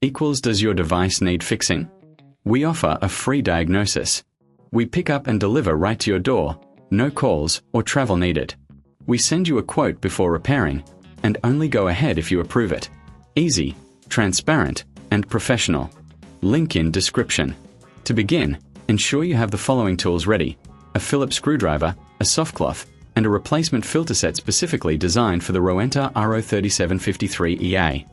equals does your device need fixing? We offer a free diagnosis. We pick up and deliver right to your door, no calls or travel needed. We send you a quote before repairing, and only go ahead if you approve it. Easy, transparent, and professional. Link in description. To begin, ensure you have the following tools ready: a Phillips screwdriver, a soft cloth, and a replacement filter set specifically designed for the Rowenta RO3753EA.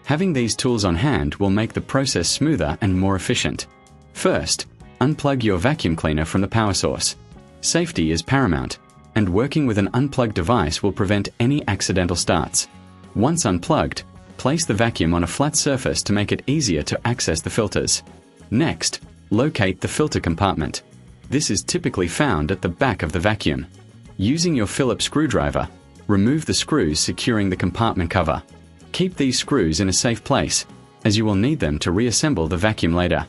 Having these tools on hand will make the process smoother and more efficient. First, unplug your vacuum cleaner from the power source. Safety is paramount, and working with an unplugged device will prevent any accidental starts. Once unplugged, place the vacuum on a flat surface to make it easier to access the filters. Next, locate the filter compartment. This is typically found at the back of the vacuum. Using your Phillips screwdriver, remove the screws securing the compartment cover. Keep these screws in a safe place, as you will need them to reassemble the vacuum later.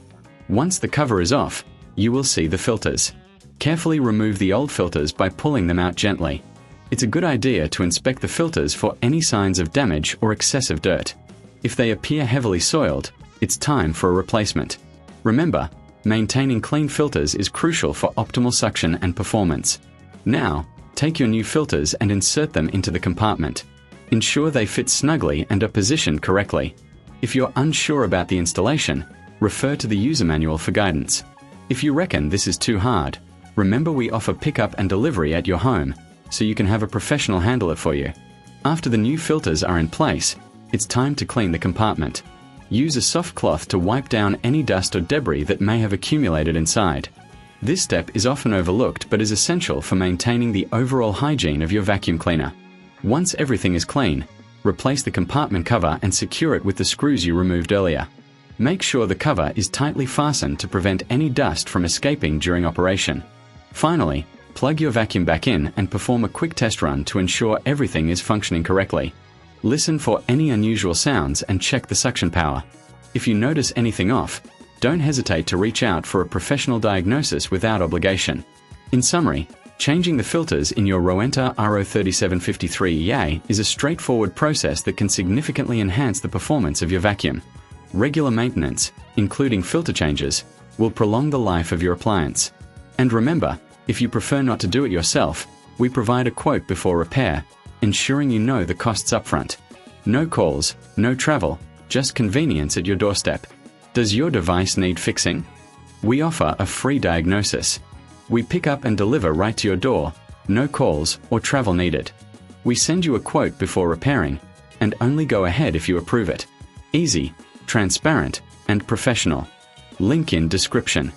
Once the cover is off, you will see the filters. Carefully remove the old filters by pulling them out gently. It's a good idea to inspect the filters for any signs of damage or excessive dirt. If they appear heavily soiled, it's time for a replacement. Remember, maintaining clean filters is crucial for optimal suction and performance. Now, take your new filters and insert them into the compartment. Ensure they fit snugly and are positioned correctly. If you're unsure about the installation, refer to the user manual for guidance. If you reckon this is too hard, remember we offer pickup and delivery at your home, so you can have a professional handle it for you. After the new filters are in place, it's time to clean the compartment. Use a soft cloth to wipe down any dust or debris that may have accumulated inside. This step is often overlooked but is essential for maintaining the overall hygiene of your vacuum cleaner. Once everything is clean, replace the compartment cover and secure it with the screws you removed earlier. Make sure the cover is tightly fastened to prevent any dust from escaping during operation. Finally, plug your vacuum back in and perform a quick test run to ensure everything is functioning correctly. Listen for any unusual sounds and check the suction power. If you notice anything off, don't hesitate to reach out for a professional diagnosis without obligation. In summary, changing the filters in your Rowenta RO3753EA is a straightforward process that can significantly enhance the performance of your vacuum. Regular maintenance, including filter changes, will prolong the life of your appliance. And remember, if you prefer not to do it yourself, we provide a quote before repair, ensuring you know the costs upfront. No calls, no travel, just convenience at your doorstep. Does your device need fixing? We offer a free diagnosis. We pick up and deliver right to your door, no calls or travel needed. We send you a quote before repairing, and only go ahead if you approve it. Easy, transparent, and professional. Link in description.